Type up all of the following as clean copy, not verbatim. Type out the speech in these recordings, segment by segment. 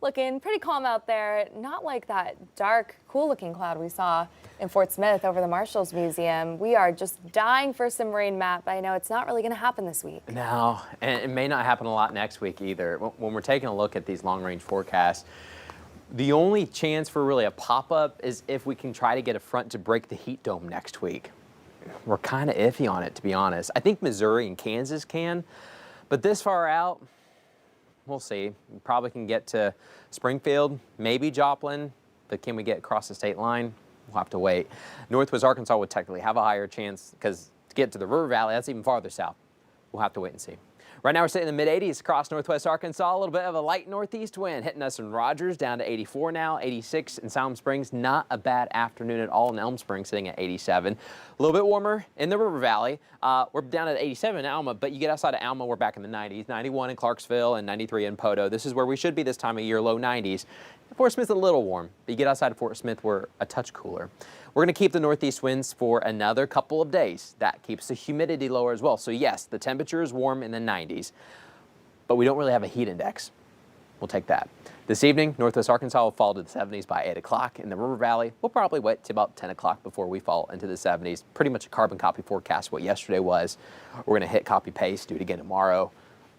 Looking pretty calm out there, not like that dark, cool-looking cloud we saw in Fort Smith over the Marshals Museum. We are just dying for some rain, Matt, but I know it's not really going to happen this week. No, and it may not happen a lot next week either. When we're taking a look at these long-range forecasts, the only chance for really a pop-up is if we can try to get a front to break the heat dome next week. We're kind of iffy on it, to be honest. I think Missouri and Kansas can, but this far out, we'll see. We probably can get to Springfield, maybe Joplin, but can we get across the state line? We'll have to wait. Northwest Arkansas would technically have a higher chance because to get to the River Valley, that's even farther south. We'll have to wait and see. Right now we're sitting in the mid-80s across Northwest Arkansas. A little bit of a light northeast wind hitting us in Rogers down to 84 now, 86 in Salem Springs. Not a bad afternoon at all in Elm Springs, sitting at 87. A little bit warmer in the River Valley. We're down at 87 in Alma, but you get outside of Alma, we're back in the 90s. 91 in Clarksville and 93 in Poto. This is where we should be this time of year, low 90s. Fort Smith's a little warm, but you get outside of Fort Smith, we're a touch cooler. We're going to keep the northeast winds for another couple of days. That keeps the humidity lower as well. So yes, the temperature is warm in the 90s, but we don't really have a heat index. We'll take that. This evening, Northwest Arkansas will fall to the 70s by 8 o'clock. In the River Valley, we'll probably wait till about 10 o'clock before we fall into the 70s. Pretty much a carbon copy forecast what yesterday was. We're going to hit copy paste, do it again tomorrow.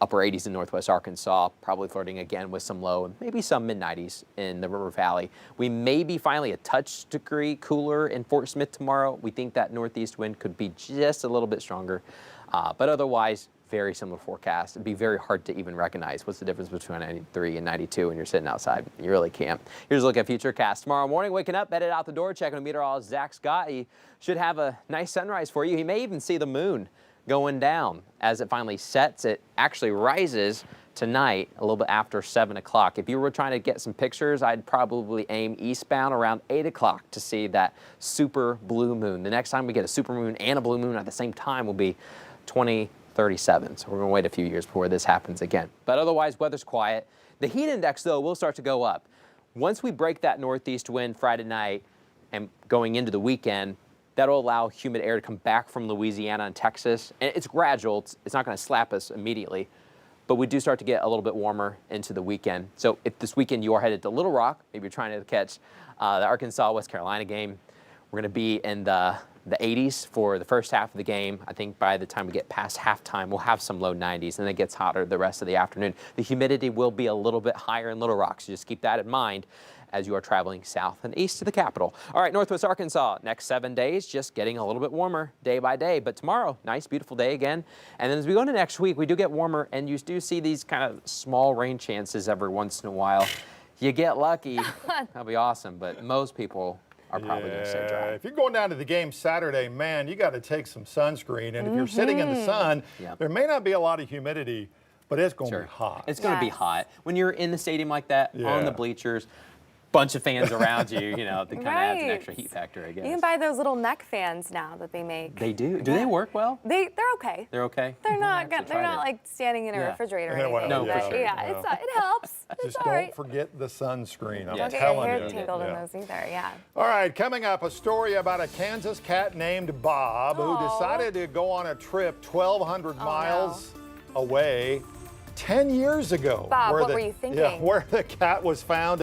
Upper 80s in Northwest Arkansas, probably flirting again with some low and maybe some mid-90s in the River Valley. We may be finally a touch degree cooler in Fort Smith tomorrow. We think that northeast wind could be just a little bit stronger, but otherwise very similar forecast. It'd be very hard to even recognize what's the difference between 93 and 92 when you're sitting outside. You really can't. Here's a look at Futurecast. Tomorrow morning, waking up, headed out the door, checking with meteorologist Zach Scott. He should have a nice sunrise for you. He may even see the moon going down as it finally sets. It actually rises tonight a little bit after 7 o'clock. If you were trying to get some pictures, I'd probably aim eastbound around 8 o'clock to see that super blue moon. The next time we get a super moon and a blue moon at the same time will be 2037. So we're going to wait a few years before this happens again. But otherwise, weather's quiet. The heat index, though, will start to go up. Once we break that northeast wind Friday night and going into the weekend, that'll allow humid air to come back from Louisiana and Texas. And it's gradual. It's not going to slap us immediately. But we do start to get a little bit warmer into the weekend. So if this weekend you are headed to Little Rock, maybe you're trying to catch the Arkansas-West Carolina game, we're going to be in the 80s for the first half of the game. I think by the time we get past halftime, we'll have some low 90s, and it gets hotter the rest of the afternoon. The humidity will be a little bit higher in Little Rock, so just keep that in mind as you are traveling south and east to the capital. All right, Northwest Arkansas, next 7 days, just getting a little bit warmer day by day. But tomorrow, nice, beautiful day again. And then as we go into next week, we do get warmer, and you do see these kind of small rain chances every once in a while. You get lucky, that'll be awesome, but most people are probably going to stay dry. If you're going down to the game Saturday, man, you got to take some sunscreen. And if you're sitting in the sun, there may not be a lot of humidity, but it's going to be hot. It's going to be hot. When you're in the stadium like that, on the bleachers, bunch of fans around you, you know, that kind of adds an extra heat factor, I guess. You can buy those little neck fans now that they make. They do. Do they work well? They're okay. They're okay? They're not like standing in a refrigerator or anything. No, for sure. Yeah, it helps. Just don't forget the sunscreen. I'm Don't get your telling hair you. tangled in those either, All right, coming up, a story about a Kansas cat named Bob who decided to go on a trip 1,200 miles away 10 years ago. Bob, what were you thinking? Where the cat was found.